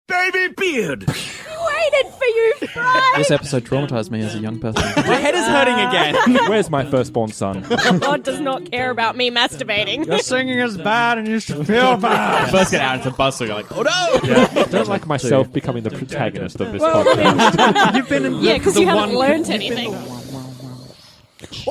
baby beard. Waited for you, Fry. This episode traumatized me as a young person. My head is hurting again. Where's my firstborn son? God does not care about me masturbating. Your singing is bad and you should feel bad. First get out into the bus, you're like, oh no! Yeah, I don't like myself becoming the protagonist of this podcast. You've been in Yeah, because you haven't learnt anything.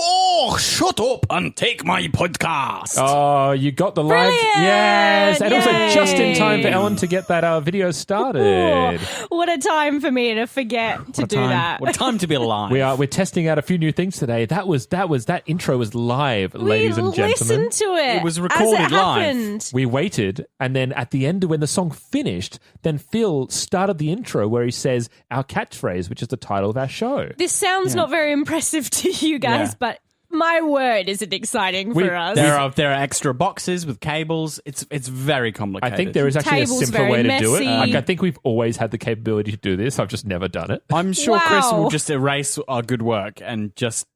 Oh, shut up and take my podcast. Oh, you got the live. Brilliant! Yes, and also Yay! just in time for Ellen to get that video started. What a time for me to forget to do that. What a time to be alive. We're testing out a few new things today. That intro was live, ladies and gentlemen. We listened to it. It was recorded as it live. happened. We waited, and then at the end, when the song finished, then Phil started the intro where he says our catchphrase, which is the title of our show. This sounds not very impressive to you guys, Yeah. but my word, is it exciting for us? There are extra boxes with cables. It's very complicated. I think there is actually Table's a simpler very way to do it. messy. I think we've always had the capability to do this. I've just never done it. I'm sure Chris Wow. will just erase our good work and just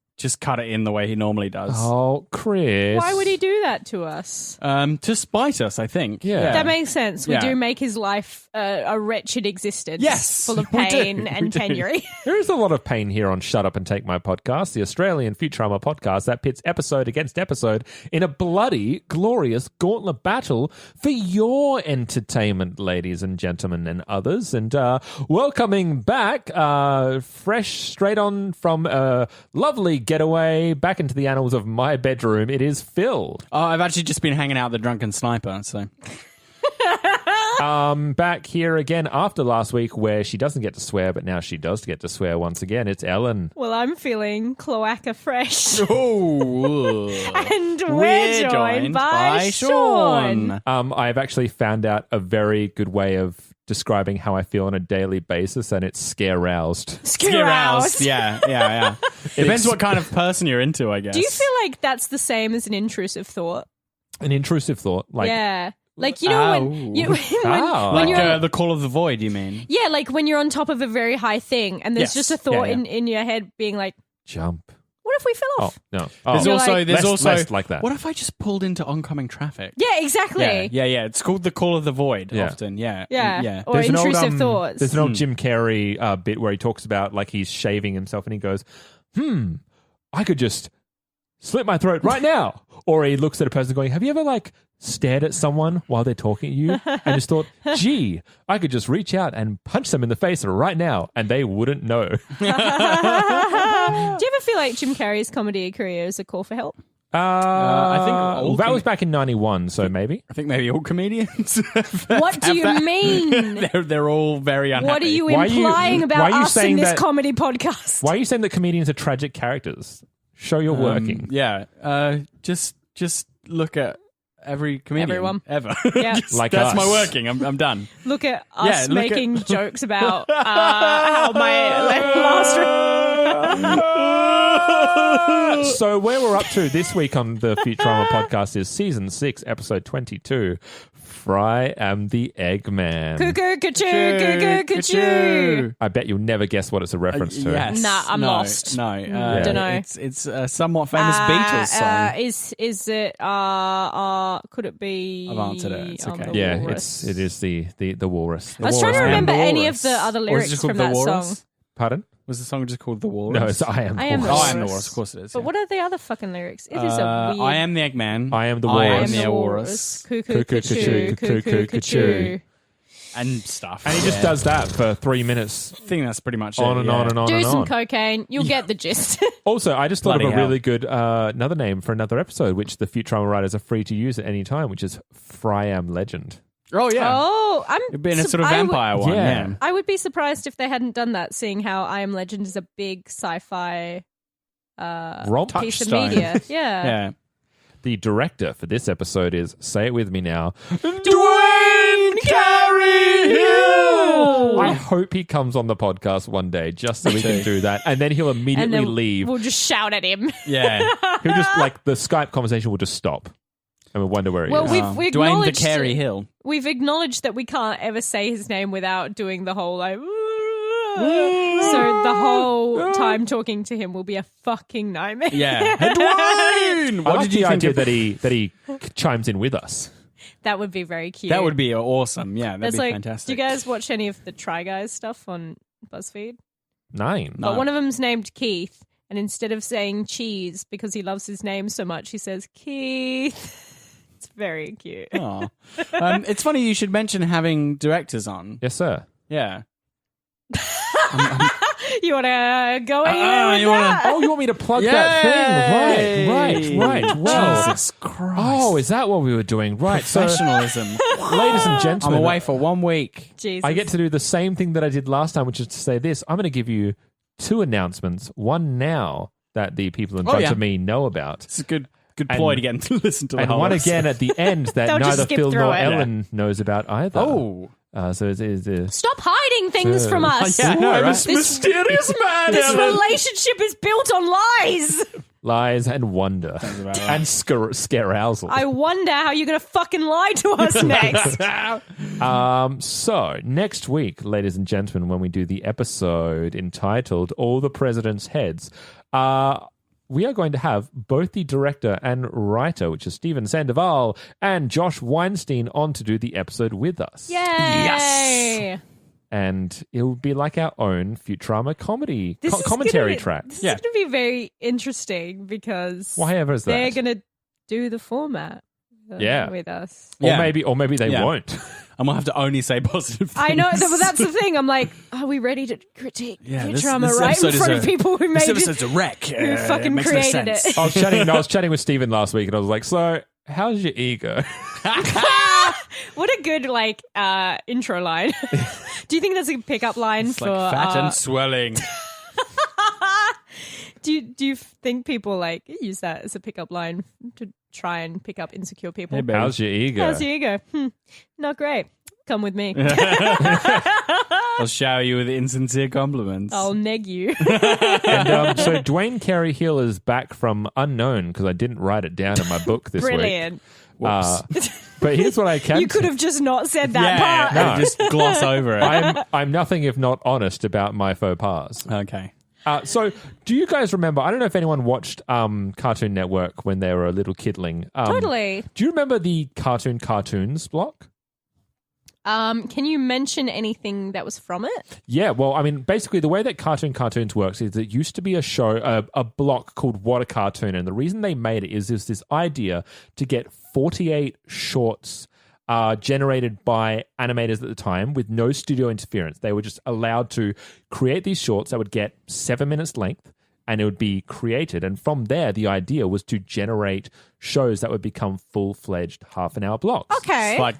cut it in the way he normally does. Oh, Chris. Why would he do that to us? To spite us, I think. Yeah. That makes sense. We Yeah. do make his life a wretched existence. Yes, Full of we do. pain and We do. penury. There is a lot of pain here on Shut Up and Take My Podcast, the Australian Futurama podcast that pits episode against episode in a bloody, glorious gauntlet battle for your entertainment, ladies and gentlemen and others. And welcoming back, fresh straight on from a lovely getaway back into the annals of my bedroom, it is Phil. Oh, I've actually just been hanging out with the drunken sniper, so... Back here again after last week where she doesn't get to swear, but now she does get to swear once again. It's Ellen. Well, I'm feeling cloaca fresh. Oh. And we're joined by Sean. I've actually found out a very good way of describing how I feel on a daily basis, and it's scare-roused. Scare-roused. Yeah. Depends what kind of person you're into, I guess. Do you feel like that's the same as an intrusive thought? An intrusive thought. Like, Yeah. Like, you know, when Like you're... the call of the void, you mean? Yeah, like when you're on top of a very high thing and there's Yes. just a thought Yeah. in your head being like, jump. what if we fell Oh, off? no. There's Oh. also less like that. What if I just pulled into oncoming traffic? Yeah, exactly. Yeah. It's called the call of the void. Yeah. Often, yeah. Yeah. Or There's an intrusive thoughts. There's an old Jim Carrey bit where he talks about like he's shaving himself and he goes, I could just slit my throat right now. Or he looks at a person going, have you ever like stared at someone while they're talking to you and just thought, gee, I could just reach out and punch them in the face right now and they wouldn't know. Do you ever feel like Jim Carrey's comedy career is a call for help? I think all that was back in 91, so maybe. I think maybe all comedians. What do you mean? They're all very unhappy. What are you Why are you- implying why about are you us in saying this that- comedy podcast? Why are you saying that comedians are tragic characters? Show you're working. Yeah. Just look at every comedian Everyone. ever. Yeah. Like That's us. my working. I'm done. Look at Yeah, us look making jokes about how my last... So where we're up to this week on the Futurama podcast is season 6, episode 22. Fry am the Eggman. Cuckoo, cuckoo, cuckoo, cuckoo. I bet you'll never guess what it's a reference to. Yes. Nah, I'm No, lost. No. Dunno. It's a somewhat famous Beatles song. Is it could it be I've answered it. It's okay. the Yeah, walrus? it is the walrus. I was trying to Walrus. remember And any Walrus. of the other Or is it lyrics just called from The that Walrus? song. Pardon? Was the song just called The Walrus? No, it's I am I am the the Oh, walrus. I am the Walrus. Walrus. Of course it is. But yeah. what are the other fucking lyrics? It is a weird... I am the Eggman. I am the I am walrus. the walrus. Cuckoo, cuckoo, cuckoo, cuckoo. And stuff. And he just does that for 3 minutes. I think that's pretty much On it. and on and on Do and some on. cocaine. You'll get the gist. Also, I just thought Bloody of a hell. really good another name for another episode, which the Futurama writers are free to use at any time, which is Fryam Legend. Oh, yeah. Oh, I'm... It'd been a sort of vampire one. Yeah. Yeah. I would be surprised if they hadn't done that, seeing how I Am Legend is a big sci-fi Romp. piece of Touchstone. media. Yeah. Yeah. The director for this episode is, say it with me now, Dwayne Carey Hill! I hope he comes on the podcast one day just so we can do that. And then he'll And immediately then leave. we'll just shout at him. Yeah. He'll just, like, the Skype conversation will just stop. And we'll wonder where he Well, is. we Dwayne the acknowledged Carey Hill. We've acknowledged that we can't ever say his name without doing the whole like. So the whole time talking to him will be a fucking nightmare. Yeah. Hey, Dwayne! I What like did you the think idea of that he chimes in with us. That would be very cute. That would be awesome. Yeah, that'd That's be like, fantastic. do you guys watch any of the Try Guys stuff on BuzzFeed? Nine. But one of them's named Keith, and instead of saying cheese because he loves his name so much, he says Keith. It's very cute. Aw. It's funny you should mention having directors on. Yes, sir. Yeah. You want to go in you with wanna- that? Oh, you want me to plug that Yay! thing? Right. Well, Jesus Christ. oh, is that what we were doing? Right. So, Professionalism. ladies and I'm gentlemen, away for 1 week. Jesus. I get to do the same thing that I did last time, which is to say this. I'm going to give you 2 announcements. One now that the people in front yeah. of me know about. It's a good ploy to get them to listen to the And whole one episode. again at the end that They'll just neither skip Phil through nor it. Ellen knows about either. Oh. So it's Stop hiding things from us. Yeah, I know, right? this mysterious man, This Ellen. relationship is built on lies. Lies and wonder. about right. And scarousal. I wonder how you're going to fucking lie to us next. So next week, ladies and gentlemen, when we do the episode entitled All the President's Heads, we are going to have both the director and writer, which is Steven Sandoval, and Josh Weinstein on to do the episode with us. Yay. Yes. And it will be like our own Futurama comedy This is commentary gonna, track. This is going to be very interesting because Why ever is that? they're going to do the format Yeah. with us. Yeah. Or maybe they Yeah. won't. And we'll have to only say positive things. I know, but that's the thing. I'm like, are we ready to critique Futurama this right episode in is front of people who This made it? episode's a wreck. Who fucking makes no created sense. it. I was chatting with Steven last week, and I was like, "So, how's your ego?" What a good intro line. Do you think that's a pickup line It's for like fat and swelling. do you think people use that as a pickup line to try and pick up insecure people? Hey, baby. How's your ego? How's your ego? Not great. Come with me. I'll shower you with insincere compliments. I'll neg you. And so Dwayne Carey Hill is back from Unknown because I didn't write it down in my book this Brilliant. week. But here's what I can. You could have just not said that yeah, part. no. Just gloss over it. I'm nothing if not honest about my faux pas. Okay. So, do you guys remember? I don't know if anyone watched Cartoon Network when they were a little kidling. Totally. Do you remember the Cartoons block? Can you mention anything that was from it? Yeah, well, I mean, basically, the way that Cartoons works is it used to be a show, a block called What a Cartoon, and the reason they made it is there's this idea to get 48 shorts generated by animators at the time with no studio interference. They were just allowed to create these shorts that would get 7 minutes length, and it would be created. And from there, the idea was to generate shows that would become full-fledged half-an-hour blocks. Okay. It's like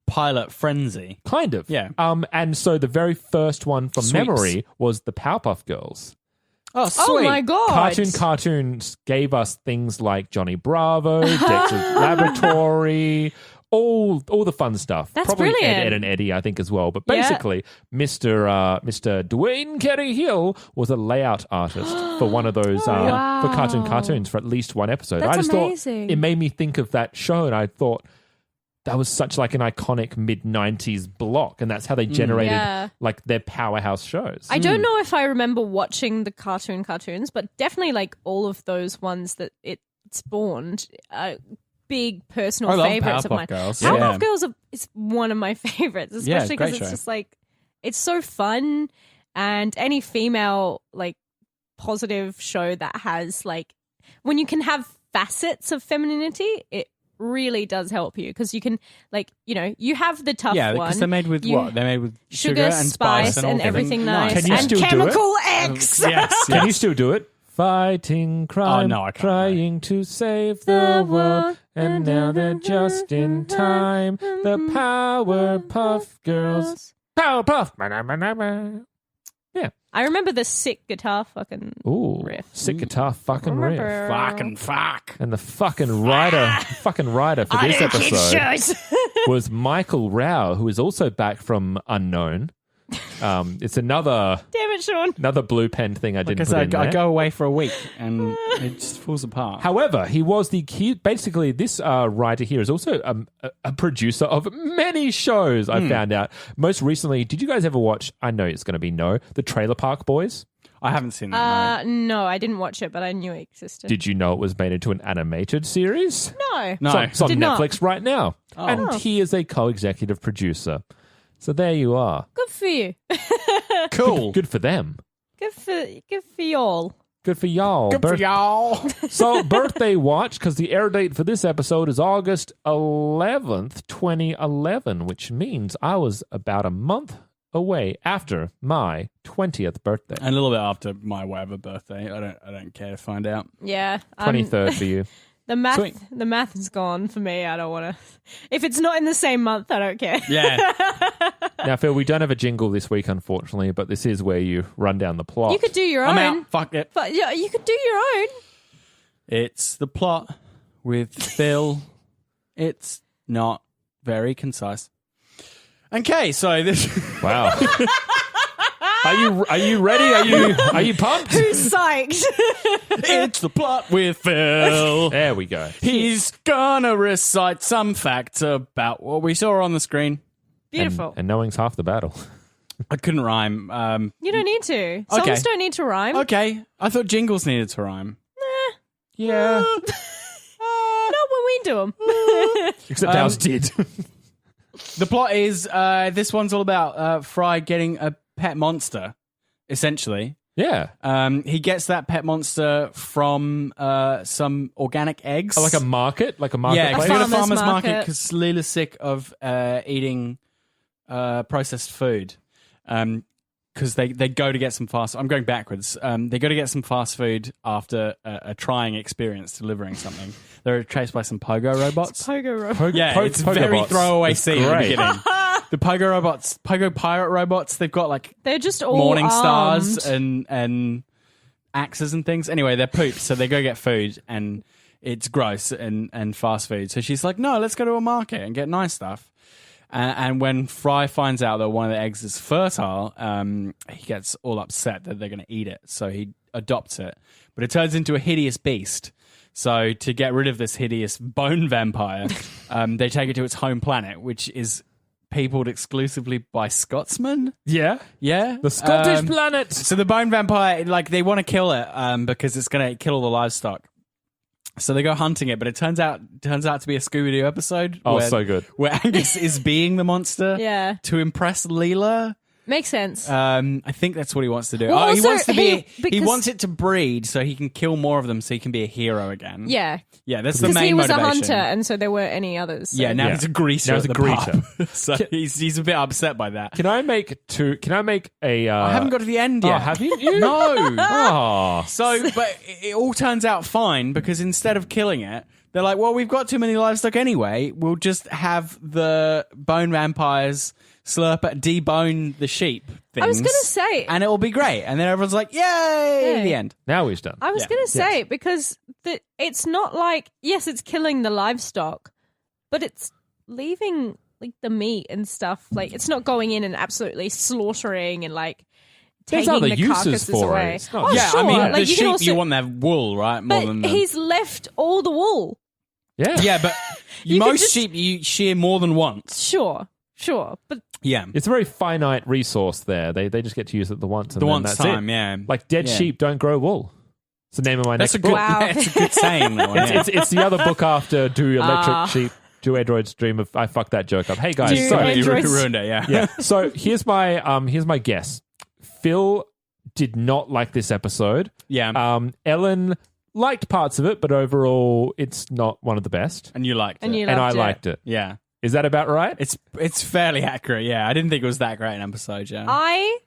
Pilot Frenzy. Kind of. Yeah. And so the very first one from Sweeps. memory was the Powerpuff Girls. Oh, sweet. Oh my god. Cartoons gave us things like Johnny Bravo, Dexter's Laboratory, all the fun stuff. That's Probably brilliant. Ed and Eddie, I think, as well. But Yeah. basically, Mr. Dwayne Carey Hill was a layout artist for one of those Wow. for Cartoons for at least one episode. That's I just amazing. thought it made me think of that show, and I thought that was such like an iconic mid-90s block, and that's how they generated Yeah. like their powerhouse shows. I don't know if I remember watching the cartoons, but definitely all of those ones that it spawned. Big personal I love favorites of Powerpuff mine. Girls. Powerpuff Yeah. Girls is one of my favorites, especially great because it's show. just it's so fun, and any female positive show that has when you can have facets of femininity, it really does help you because you can you have the tough Yeah, one. because they're made with You- what? They're made with sugar, and spice and all everything nice. nice, Can you and still do it? chemical X. Yes. Can you still do it? Fighting crime, no, I can't, trying to save the world, and now they're just in time. The Powerpuff Girls. Powerpuff. Yeah. I remember the sick guitar fucking Ooh, riff. sick guitar fucking riff. Remember- Fucking fuck. And the fucking writer for this episode was Michael Rao, who is also back from Unknown. It's another Damn it, Sean. blue pen thing I didn't Because put in I there. go away for a week and it just falls apart. However, basically this writer here is also a producer of many shows. I found out most recently. Did you guys ever watch? I know it's going to be no, the Trailer Park Boys. I haven't seen that. No, I didn't watch it, but I knew it existed. Did you know it was made into an animated series? No. No. So it's on Did not. Netflix right now, and he is a co-executive producer. So there you are. Good for you. Cool. Good for them. Good for y'all. Good for y'all. Good for y'all. So, birthday watch, because the air date for this episode is August 11th, 2011, which means I was about a month away after my 20th birthday. A little bit after my whatever birthday. I don't care to find out. Yeah. 23rd for you. The math Sweet. the math is gone for me. I don't want to. If it's not in the same month, I don't care. Yeah. Now, Phil, we don't have a jingle this week, unfortunately, but this is where you run down the plot. You could do your I'm own. out. Fuck it. But yeah, you could do your own. It's the plot with Phil. It's not very concise. Okay, so this. Wow. Are you ready? Are you pumped? Who's psyched? It's the plot with Phil. There we go. He's gonna recite some facts about what we saw on the screen. Beautiful. And knowing's half the battle. I couldn't rhyme. You don't need to. Songs don't need to rhyme. Okay, I thought jingles needed to rhyme. Yeah. Not when we do them. Except ours did. The plot is this one's all about Fry getting a pet monster, essentially. Yeah. He gets that pet monster from some organic eggs. Like a market? Like a yeah, marketplace? he's got a Farmer's farmer's market market. because Leela's sick of eating processed food. Because they go to get some fast. I'm going backwards. They go to get some fast food after a trying experience delivering something. They're chased by some pogo robots. Pogo robot. Yeah, it's a very Pogobots. throwaway It's scene at the great. beginning. The pogo robots, pogo pirate robots. They've got like They're just all morning stars armed. and axes and things. Anyway, they're poops, so they go get food, and it's gross and fast food. So she's like, "No, let's go to a market and get nice stuff." And when Fry finds out that one of the eggs is fertile, he gets all upset that they're going to eat it. So he adopts it. But it turns into a hideous beast. So to get rid of this hideous bone vampire, they take it to its home planet, which is peopled exclusively by Scotsmen. Yeah. Yeah. The Scottish planet. So the bone vampire, like, they want to kill it because it's going to kill all the livestock. So they go hunting it, but it turns out to be a Scooby-Doo episode. Oh, where, so good. Where Angus is being the monster Yeah. to impress Leela. Makes sense. I think that's what he wants to do. Well, he also, wants to be. He because- wants it to breed so he can kill more of them, so he can be a hero again. yeah. yeah, that's the Because main he was motivation. a hunter, and so there weren't any others. So. Yeah, now Yeah. he's a greaser. Now he's at a the greeter. pub. So he's a bit upset by that. Can I make a... I haven't got to the end yet. Oh, have you? No. Oh. So, but it all turns out fine because instead of killing it, they're like, well, we've got too many livestock anyway. We'll just have the bone vampires debone the sheep things. I was going to say, And it will be great. And then everyone's like, yay, Yeah. the end. Now he's done. I was Yeah. going to say, because it's not like, yes, it's killing the livestock, but it's leaving like the meat and stuff. Like, it's not going in and absolutely slaughtering and like There's taking other the uses carcasses for it. away. It's not- Oh, yeah, sure. I mean, like, the you sheep, can also, you want their wool, right? More but than the... he's left all the wool. Yeah. Yeah, but You can most just- sheep you shear more than once. Sure. But Yeah. It's a very finite resource there. They just get to use it the once and The then once that's time, it. yeah. Like dead Yeah. sheep don't grow wool. It's the name of my That's next a good, book. Wow. yeah, it's a good saying. That one, yeah. It's the other book after Do Electric Sheep, Do Androids Dream of... I fucked that joke up. Hey guys, Do so... Androids- You ruined it, yeah. yeah. So here's my guess. Phil did not like this episode. Yeah. Ellen liked parts of it, but overall it's not one of the best. And you liked and it. you And I loved it. liked it. Yeah. Is that about right? It's fairly accurate, yeah. I didn't think it was that great an episode, yeah. I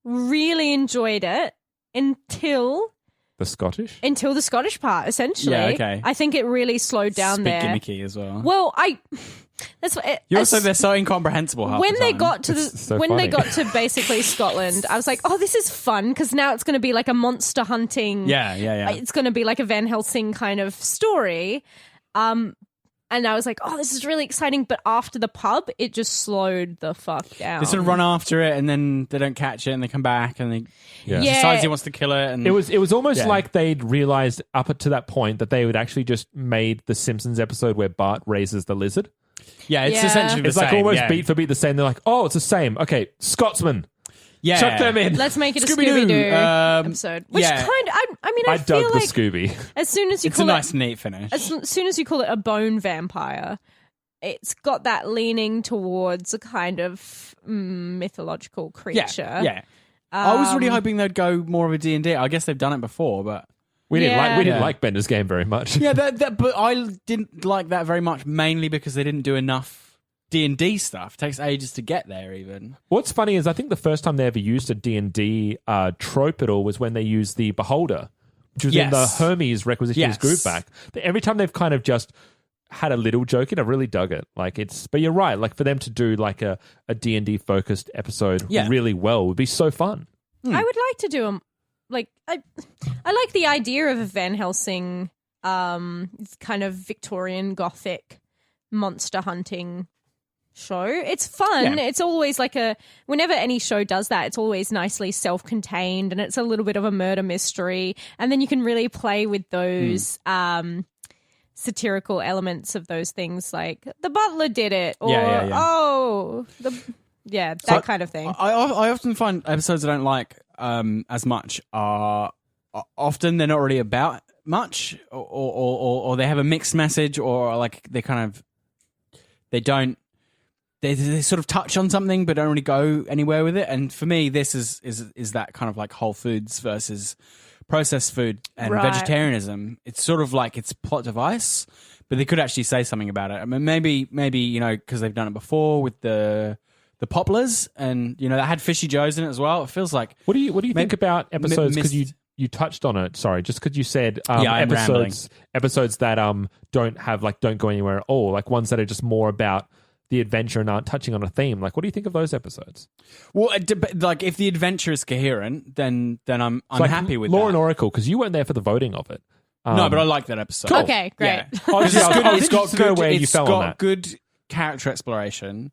really enjoyed it until The Scottish? the Scottish part. Essentially, Yeah, okay. I think it really slowed down It's a bit there. gimmicky as well. Well, that's what You also, they're so incomprehensible half when the they time. got to It's so when funny. they got to basically Scotland, I was like, oh, this is fun because now it's going to be like a monster hunting. Yeah. It's going to be like a Van Helsing kind of story. And I was like, oh, this is really exciting. But after the pub, it just slowed the fuck down. They sort of run after it, and then they don't catch it, and they come back, and he Yeah. decides he wants to kill it. And It was almost Yeah. like they'd realized up to that point that they would actually just made the Simpsons episode where Bart raises the lizard. yeah, it's Yeah. essentially the It's like same, almost yeah. beat for beat the same. They're like, oh, it's the same. Okay, Scotsman. Yeah. Chuck them in. Let's make it a Scooby-Doo, Scooby-Doo um, episode. Which yeah. I mean, I I feel dug like the Scooby. as soon as you It's a call nice, it, neat finish. as soon as you call it a bone vampire, it's got that leaning towards a kind of mythological creature. Yeah. I was really hoping they'd go more of a D&D. I guess they've done it before, but We didn't Yeah. like Bender's Game very much. yeah, but I didn't like that very much, mainly because they didn't do enough D&D stuff. It takes ages to get there, even. What's funny is I think the first time they ever used a D&D trope at all was when they used the Beholder, which was in the Yes. Hermes requisitions Yes. group back. Every time they've kind of just had a little joke in, I've really dug it. But you're right. Like for them to do like a D&D focused episode really well would be so fun. I would like to do them. Like I like the idea of a Van Helsing, kind of Victorian Gothic monster hunting show. It's fun. Yeah. It's always like whenever any show does that, it's always nicely self-contained, and it's a little bit of a murder mystery, and then you can really play with those satirical elements of those things, like the butler did it, or that kind of thing. I often find episodes I don't like as much are often they're not really about much, or they have a mixed message, or like they kind of they sort of touch on something but don't really go anywhere with it. And for me, this is that kind of like Whole Foods versus processed food and Right. vegetarianism. It's sort of like it's plot device, but they could actually say something about it. I mean, maybe because they've done it before with the Poplars, and that had Fishy Joe's in it as well. It feels like What do you think about episodes? Because missed- you touched on it. Sorry, just because you said I'm episodes that don't go anywhere at all, like ones that are just more about the adventure and aren't touching on a theme. Like, what do you think of those episodes? well, like if the adventure is coherent, then I'm Like happy with Law that. and Oracle, because you weren't there for the voting of it. No, but I like that episode. Cool. Okay, great. Yeah. Obviously, I was interested to know where you it's fell got on that. good character exploration,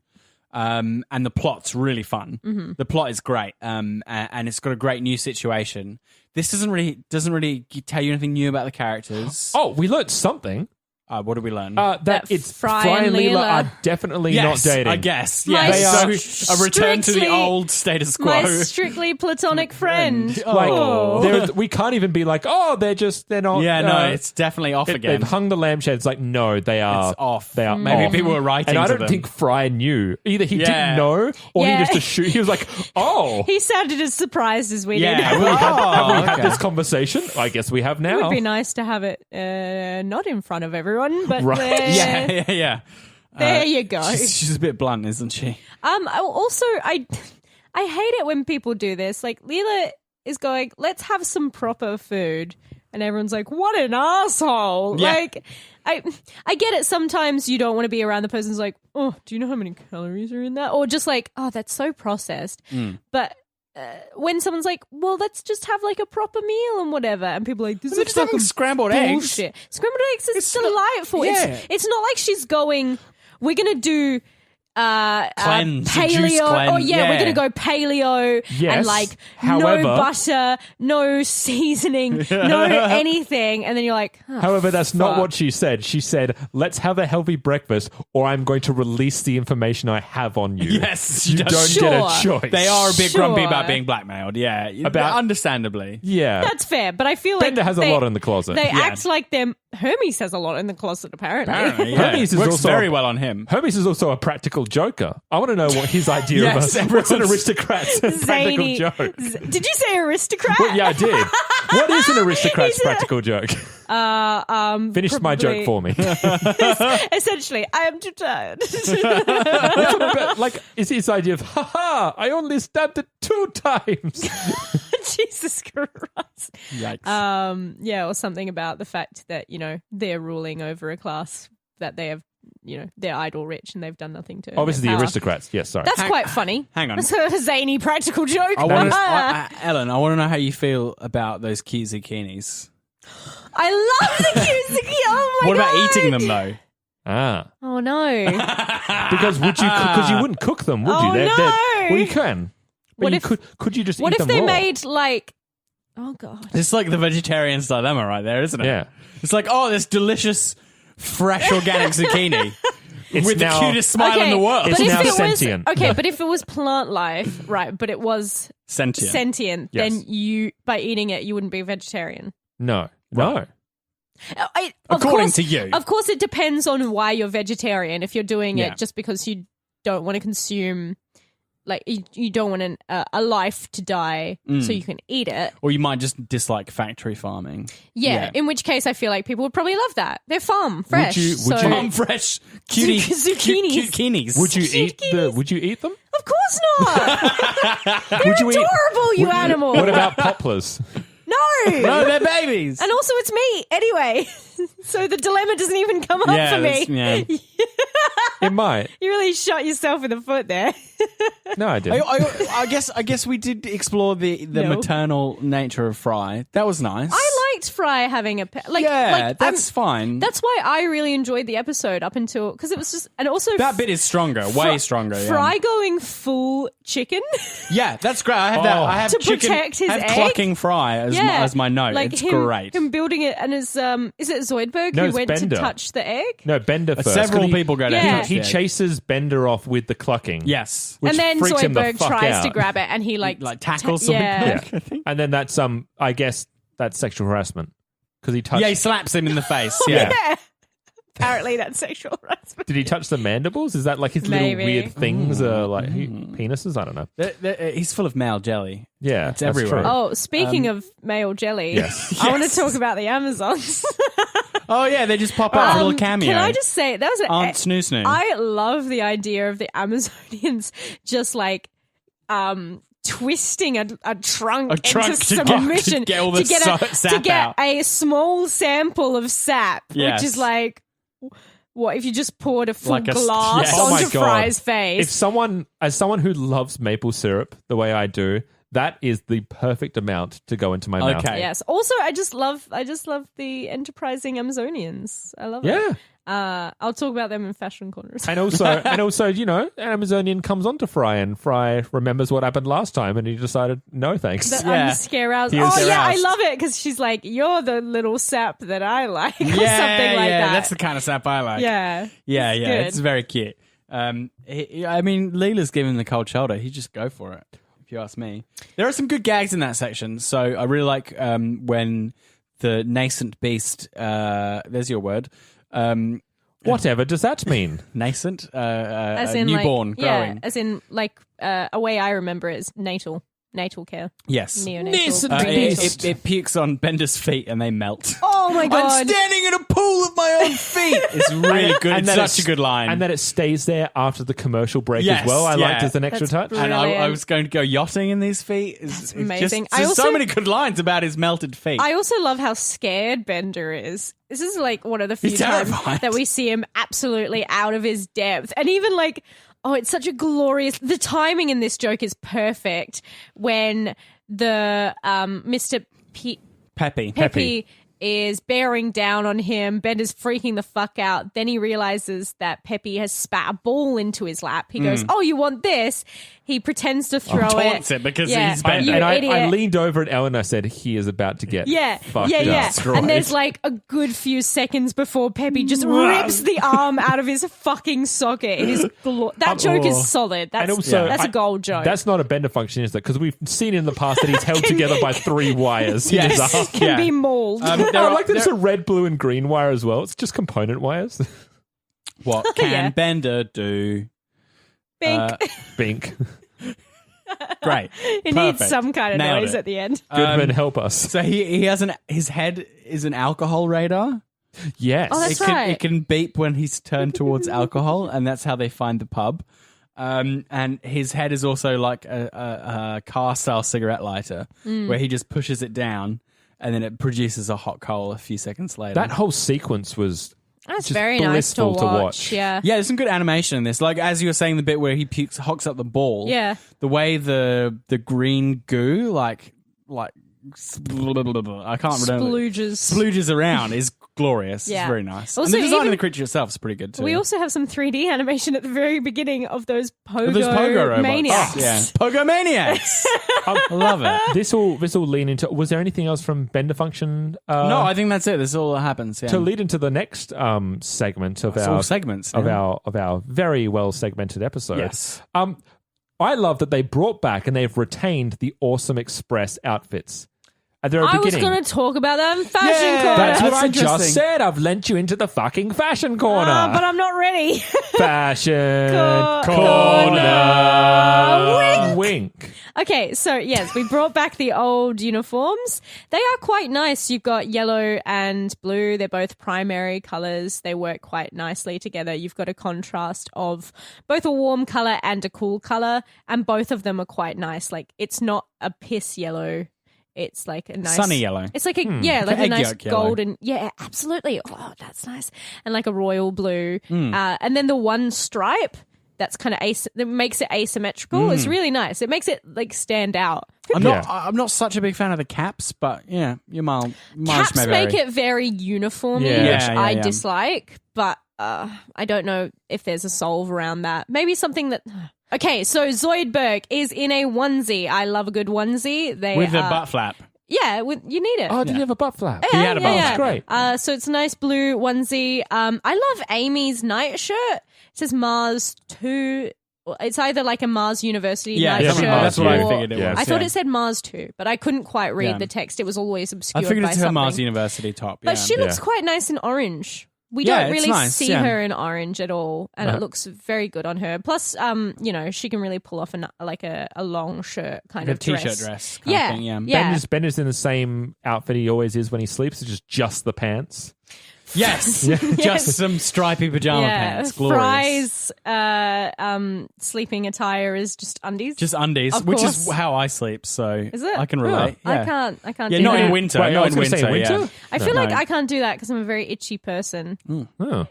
and the plot's really fun. Mm-hmm. The plot is great, and it's got a great new situation. This doesn't really tell you anything new about the characters. Oh, we learned something. What did we learn? That It's Fry Fry and and Leela Leela are definitely yes, not dating. I guess. My Yeah, They so a return to the strictly- old status quo. My strictly platonic friend. Like Oh. we can't even be like, oh, they're not. Yeah, no, it's definitely off They've again. hung the lampshades. Like, no, they are It's off. They are Maybe off. people were writing and I to don't them. think Fry knew either. He Yeah. didn't know, or Yeah. he just assumed. He was like, oh, He sounded as surprised as we Yeah. did. have we had okay. this conversation? I guess we have It now. would be nice to have it not in front of everyone, but Right. Yeah. there you go. She's a bit blunt, isn't she? Also, I hate it when people do this. Like Leela is going, let's have some proper food, and everyone's like, what an asshole. Yeah. Like I get it. Sometimes you don't want to be around the person who's like, oh, do you know how many calories are in that? Or just like, oh, that's so processed. But when someone's like, well, let's just have like a proper meal and whatever, and people are like, this They're is just having fucking scrambled eggs. bullshit. Scrambled eggs is It's not- delightful. yeah. It's not like she's going, we're gonna do Cleanse, paleo. juice cleanse, Oh yeah, we're yeah. gonna go paleo Yes. and like However- no butter, no seasoning, no anything, and then you're like, oh, However, that's not fuck. what she said. She said, let's have a healthy breakfast, or I'm going to release the information I have on you. Yes, she you does. don't get a Sure. choice. They are a bit grumpy Sure. about being blackmailed. Yeah, About- understandably. Yeah. That's fair, but I feel like Bender has a lot in the closet. They Yeah. act like them. Hermes has a lot in the closet, apparently. Apparently, yeah. Hermes is Works also very well on him. Hermes is also a practical joker. I want to know what his idea Yes, of what's an everyone's- aristocrat's practical Zany. joke. Did you say aristocrat? Well, yeah, I did. What is an aristocrat's He's a- practical joke? Finish my joke for me. Essentially, I am too tired. But, like, is his idea of, haha, I only stabbed it 2 times. Jesus Christ. Yikes. Yeah, or something about the fact that, they're ruling over a class that they have, they're idle rich and they've done nothing to. Obviously, their the power. aristocrats. Yes, sorry. That's quite funny. hang on. That's a zany practical joke. Ellen, I want to know how you feel about those cute zucchinis. I love the cute zucchini. Oh my What about God. eating them though? Ah. Oh no. Because because you wouldn't cook them, would you? Oh, no. Well, you can. But What you if- could you just What eat if them they raw? made like? Oh god. It's like the vegetarian's dilemma right there, isn't it? Yeah. It's like, oh, this delicious, fresh organic zucchini It's with now- the cutest smile in the world. It's but if now it sentient. Was, okay, but if it was plant life, right? But it was Sentient. Yes. then you by eating it you wouldn't be a vegetarian. No. Right. Of According course- to you. Of course, it depends on why you're vegetarian. If you're doing Yeah. it just because you don't want to consume, like you don't want a life to die, Mm. so you can eat it. Or you might just dislike factory farming. Yeah, in which case I feel like people would probably love that. They're farm fresh. you- would so- you- Farm fresh cutie, Zucchinis. cuties. Would you eat Zucchinis. Would you eat them? Of course not. Would you Adorable, you animal. What about poplars? No. No, they're babies. And also, it's meat anyway, so the dilemma doesn't even come up for me. Yeah. It might. You really shot yourself in the foot there. No, I didn't. I guess we did explore the No. maternal nature of Fry. That was nice. I liked Fry having a pet. Like, that's fine. That's why I really enjoyed the episode up until because it was just and also that bit is stronger, way stronger. Yeah. Fry going full chicken. Yeah, that's great. I have that. Oh. I have To chicken. protect his I have egg? clucking Fry as my note. like it's him, great. Him building it and his is it Zoidberg No, who it's went Bender. to touch the egg? No, Bender first. Several 'cause he- people go down. Yeah. He chases Bender off with the clucking. Yes. Which And then freaks him the Zoidberg fuck tries out. to grab it and he like tackles yeah. Zoidberg. Yeah. And then that's I guess that's sexual harassment because he touched. Yeah, he slaps him in the face. Yeah. Yeah. Apparently that's sexual harassment. Did he touch the mandibles? Is that like his Maybe. little weird things? Like penises? I don't know. He's full of male jelly. Yeah, It's that's everywhere. true. Oh, speaking of male jelly, Yes. I want to talk about the Amazons. Oh yeah, they just pop out for a little cameo. Can I just say that was an Aunt Snoo Snoo. I love the idea of the Amazonians just like twisting a trunk A trunk into to get- submission to get all the sap out. a small sample of sap, Yes. which is like what if you just poured a full Like a- glass yes. Oh my onto God. Fry's If face. someone who loves maple syrup the way I do, that is the perfect amount to go into my mouth. Okay. Yes. Also, I just love the enterprising Amazonians. I love it. Yeah. I'll talk about them in fashion corners. And also, you know, an Amazonian comes on to Fry, and Fry remembers what happened last time, and he decided, no thanks. That Yeah. I'm scaroused. He is Oh yeah, I aroused. love it because she's like, "You're the little sap that I like," or yeah, something like yeah, that. that's the kind of sap I like. yeah, yeah, It's yeah. good. It's very cute. I mean, Leela's giving him the cold shoulder. He just go for it. If you ask me, there are some good gags in that section. So I really like when the nascent beast. There's your word. Whatever does that mean? Nascent, as in newborn, like, growing. Yeah, as in like a way I remember it is natal care, Yes. neonatal. Nascent prenatal. It pukes on Bender's feet and they melt. Oh my god! I'm standing in a pool of my own feet. It's really good. And It's that such a good line. And that it stays there after the commercial break Yes, as well. I yeah. liked as an extra That's touch. and I Brilliant. was going to go yachting in these feet. It's amazing. Just, there's so also- many good lines about his melted feet. I also love how scared Bender is. This is like one of the few He's times terrified. that we see him absolutely out of his depth. And even like, oh, it's such a glorious. The timing in this joke is perfect when the Mr. Peppy. is bearing down on him. Bender's freaking the fuck out. Then he realizes that Peppy has spat a ball into his lap. He goes, "Oh, you want this?" He pretends to throw taunts it because Yeah. he's Bender. You And I idiot. leaned over at Ellen and I said, he is about to get fucked up. Destroyed. And there's like a good few seconds before Peppy just rips the arm out of his fucking socket. It is that joke is solid. That's, And also, that's a gold joke. That's not a Bender function, is it? Because we've seen in the past that he's held together by 3 wires. in Yes. his arm. can yeah. be mauled. There I are- like that it's there- a red, blue, and green wire as well. It's just component wires. What can Yeah. Bender do? Bink. Bink. Great. it needs Perfect. some kind of Nailed noise it. at the end. Goodman, help us. So he has his head is an alcohol radar. Yes. Oh, that's it can, right. It can beep when he's turned towards alcohol, and that's how they find the pub. And his head is also like a car-style cigarette lighter, where he just pushes it down, and then it produces a hot coal a few seconds later. That whole sequence was That's just very nice to blissful watch. Yeah. yeah, there's some good animation in this. Like as you were saying, the bit where he hocks up the ball. Yeah. the way the green goo like I can't remember Splooges. splooges around is glorious. Yeah. It's very nice. Also, and the design even- of the creature itself is pretty good too. We also have some 3D animation at the very beginning of those pogo, robots. maniacs. Yeah. Pogo maniacs. I love it. This will lean into. Was there anything else from Bender Function? No, I think that's it. This is all that happens. Yeah. To lead into the next segment of It's our all segments of yeah. our very well segmented episode. Yes. I love that they brought back and they've retained the Awesome Express outfits at the very I was beginning. going to talk about that in fashion Yeah, corner. That's what That's I just interesting. said. I've lent you into the fucking fashion corner. But I'm not ready. Fashion Corner. Wink. Okay, so yes, we brought back the old uniforms. They are quite nice. You've got yellow and blue. They're both primary colors. They work quite nicely together. You've got a contrast of both a warm color and a cool color, and both of them are quite nice. Like, it's not a piss yellow. It's like a nice Sunny yellow. It's like a like Like a egg nice yolk yellow. golden. Yeah, absolutely. Oh, that's nice. And like a royal blue. And then the one stripe that's kind of that makes it asymmetrical is really nice. It makes it like stand out. I'm not such a big fan of the caps, but yeah, your mileage Caps may vary. make it very uniform, Yeah. which Yeah, I yeah. dislike, but I don't know if there's a solve around that. Maybe something that. Okay, so Zoidberg is in a onesie. I love a good onesie. They with a butt flap. Yeah, you need it. Oh, did you have a butt flap? He had a butt That's great. So it's a nice blue onesie. I love Amy's night shirt. It says Mars 2. It's either like a Mars University Yeah, night something shirt. like that's what I or- figured it Yeah. was. I thought yeah. it said Mars 2, but I couldn't quite read Yeah. the text. It was always I obscured figured by it's her something. Mars University top. But yeah. she looks Yeah. quite nice in orange. We Yeah, don't it's really nice, see yeah. her in orange at all, and it looks very good on her. Plus, she can really pull off a long shirt kind Like of a t-shirt dress. Kind Yeah, of thing, yeah. yeah. Bender's in the same outfit he always is when he sleeps. It's just the pants. Yes, just some stripy pajama pants. Glorious. Fry's sleeping attire is just undies. Just undies, Of which course. is how I sleep. So Is it? I can relate. I Yeah. can't. Yeah, do not that. in winter. Wait, I not was in gonna say winter. winter? I feel like No. I can't do that because I'm a very itchy person. Oh.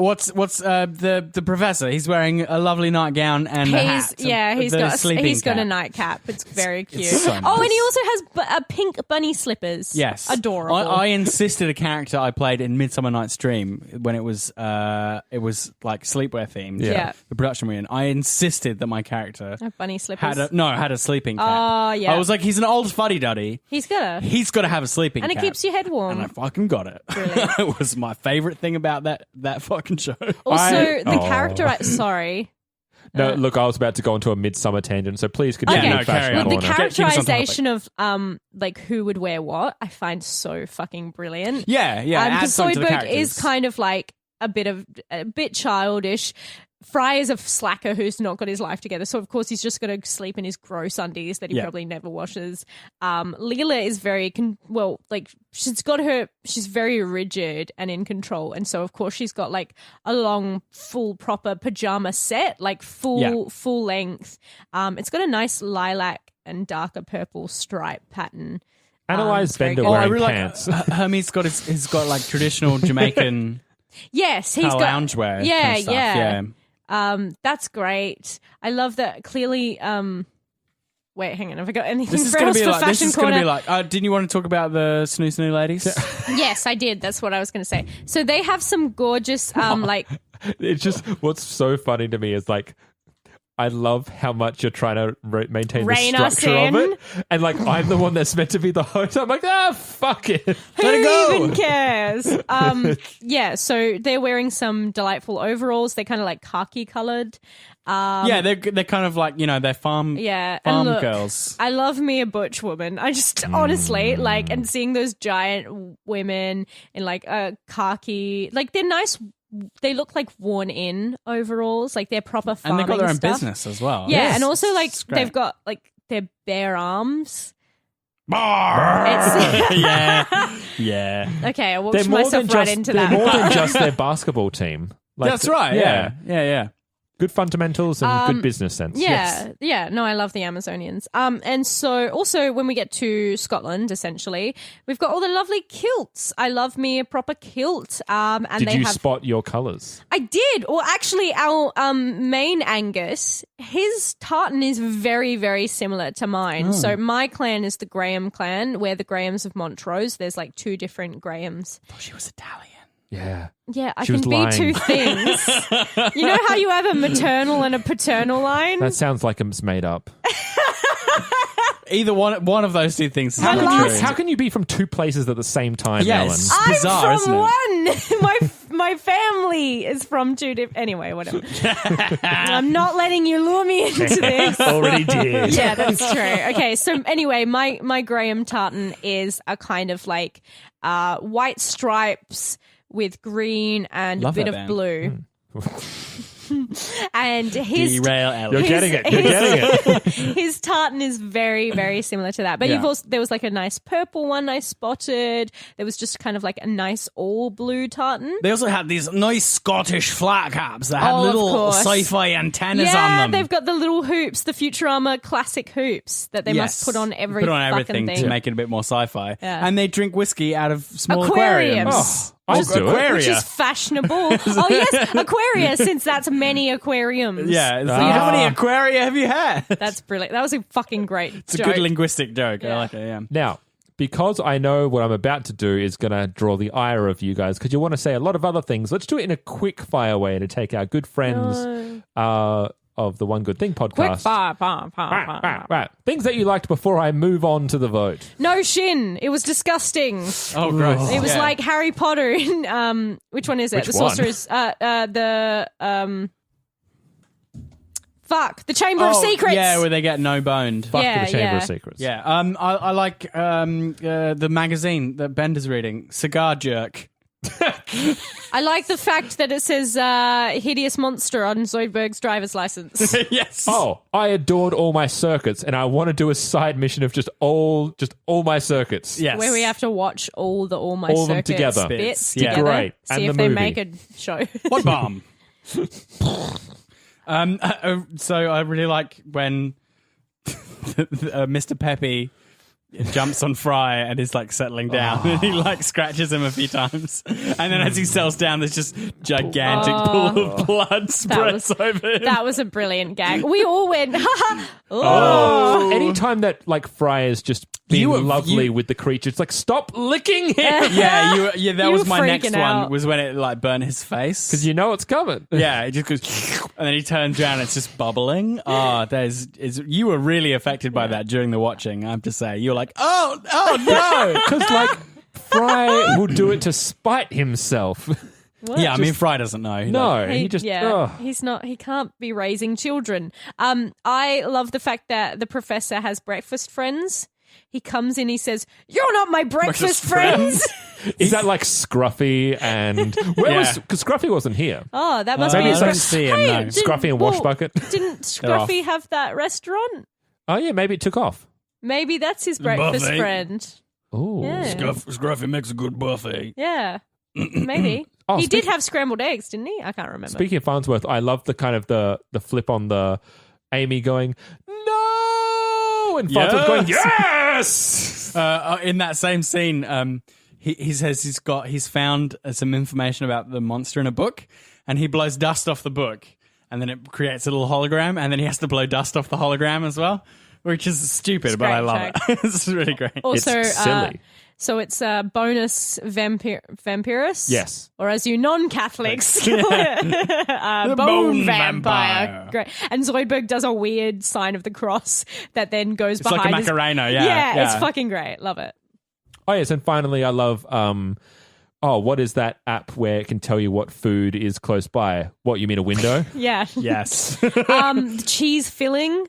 What's the professor? He's wearing a lovely nightgown and a hat. He's The got sleeping a cap. nightcap. It's very cute. so Oh, nice. and he also has pink bunny slippers. Yes, adorable. I insisted a character I played in Midsummer Night's Dream when it was like sleepwear themed. Yeah. The production we're in. I insisted that my character Have bunny slippers. had a sleeping cap. Oh, yeah. I was like, he's an old fuddy duddy. He's got a, He's got to have a sleeping and it cap. keeps your head warm. And I fucking got it. Brilliant. It was my favorite thing about that fucking show. Also, the character. Sorry. No, look, I was about to go into a midsummer tangent, so please Okay. continue. Yeah, no, Fashion carry on. Well, the corner. Keep us on characterization of like who would wear what, I find so fucking brilliant. Yeah, yeah. Add Because something to the Zoidberg characters. is kind of like a bit childish. Fry is a slacker who's not got his life together, so of course he's just going to sleep in his gross undies that he Yeah. probably never washes. Leela is very she's very rigid and in control, and so of course she's got like a long, full, proper pajama set, like full length. It's got a nice lilac and darker purple stripe pattern. Analyze it's very Bender good. wearing I really pants. like Hermes he's got like traditional Jamaican Yes, he's got loungewear. Yeah, kind of stuff. yeah. That's great. I love that. Clearly, wait, hang on. Have I got anything This is for going else to be for like. This fashion is going to corner? be like. Didn't you want to talk about the snoo snoo ladies? Yes, I did. That's what I was going to say. So they have some gorgeous, like, It's just what's so funny to me is like I love how much you're trying to maintain Rein the us structure of in. it, and like I'm the one that's meant to be the host. I'm like, fuck it. Let it go. who even cares? Yeah. So they're wearing some delightful overalls. They're kind of like khaki colored. Yeah, they're kind of like they're farm Yeah, farm and look, girls. I love me a butch woman. I just honestly like, and seeing those giant women in like a khaki, like they're nice. They look like worn-in overalls, like they're proper And farming they've got their own stuff. business as well. Yeah, Yes. and also like It's great. they've got like their bare arms. Bar. It's Yeah. okay. I walked myself right into they're that. more than just their basketball team. Like, That's right. Yeah. Yeah. Good fundamentals and good business sense. Yeah. No, I love the Amazonians. And so also when we get to Scotland, essentially, we've got all the lovely kilts. I love me a proper kilt. And Did you spot your colours? I did. Well, actually, our main Angus, his tartan is very, very similar to mine. So my clan is the Graham clan. We're the Grahams of Montrose. There's like 2 different Grahams. Oh, she was Italian. Yeah. Yeah, I She can was be lying. 2 things. You know how you have a maternal and a paternal line? That sounds like it's made up. Either one of those 2 things is My not last- true. How can you be from 2 places at the same time, Yeah, Ellen? it's bizarre, I'm isn't from it? one. My family is from 2 different. Anyway, whatever. I'm not letting you lure me into this. Already did. Yeah, that's true. Okay, so anyway, my Graham tartan is a kind of like white stripes with green and Love a bit that of band. blue. And his Derail Ellen. You're getting it. You're getting it. his tartan is very, very similar to that. But Yeah. there was like a nice purple one I spotted. There was just kind of like a nice all blue tartan. They also had these nice Scottish flat caps that had Oh, of little course. sci-fi antennas on Yeah, them. they've got the little hoops, the Futurama classic hoops that they must put on every Put on fucking everything thing. to make it a bit more sci-fi. Yeah. And they drink whiskey out of small Aquariums. aquariums. I'll do it. Aquaria. Which is fashionable. Oh yes, Aquaria, since that's many aquariums. Yeah. So how many aquaria have you had? That's brilliant. That was a fucking great It's a joke. good linguistic joke. Yeah. I like it, yeah. Now, because I know what I'm about to do is going to draw the ire of you guys, because you want to say a lot of other things, let's do it in a quick fire way to take our good friends of the One Good Thing podcast. Quick fire. Right. Things that you liked before I move on to the vote. No shin. It was disgusting. Oh, gross. It was Yeah. like Harry Potter in which one is it? Which The one? Sorcerer's the Chamber of Secrets. Yeah, where they get no boned. Fuck Yeah, the Chamber yeah. of Secrets. Yeah. I like the magazine that Bender's reading, Cigar Jerk. I like the fact that it says hideous monster on Zoidberg's driver's license. Yes. Oh, I adored all my circuits, and I want to do a side mission of just all my circuits. Yes. Where we have to watch all my All of them circuits together. bits Yeah. together. Great. See And if the they movie. make a show. What bomb? So I really like when Mr. Peppy jumps on Fry and is like settling down, and he like scratches him a few times, and then as he settles down, there's just gigantic pool of blood spreads over him. That was a brilliant gag. We all went, haha. Oh. Anytime that like Fry is just being You were- lovely you- with the creature, it's like stop licking him Yeah, that You was were my next freaking one. out. Was when it like burned his face because you know it's coming. Yeah, it just goes, and then he turns around, and it's just bubbling. Oh, you were really affected by that during the watching. I have to say, you're like, oh no. Because like Fry will do it to spite himself. Yeah, I mean, Fry doesn't know. No, he just he's not. He can't be raising children. I love the fact that the professor has breakfast friends. He comes in, he says, "You're not my breakfast friends." Is that like Scruffy and where Yeah. was because Scruffy wasn't here? Oh, that must Maybe be it's his like breakfast- see him, Hey, no. didn't- Scruffy and well, Washbucket. Didn't They're off. Scruffy have that restaurant? Oh yeah, maybe it took off. Maybe that's his breakfast Buffet. friend. Oh, Yeah. Scruffy makes a good buffet. Yeah, maybe. Oh, He did have scrambled eggs, didn't he? I can't remember. Speaking of Farnsworth, I love the kind of the flip on the Amy going no and Farnsworth going yes. In that same scene, he says he's found some information about the monster in a book, and he blows dust off the book, and then it creates a little hologram, and then he has to blow dust off the hologram as well, which is stupid, but I love Great it. It's really great. Also, It's silly. So it's bonus vampirus? Yes. Or as you non-Catholics call it, bone vampire. Great. And Zoidberg does a weird sign of the cross that then goes It's behind like a his- Macarena, Yeah, it's fucking great. Love it. Oh yes, and finally, I love. What is that app where it can tell you what food is close by? What, you mean a window? Yeah. Yes. The cheese filling.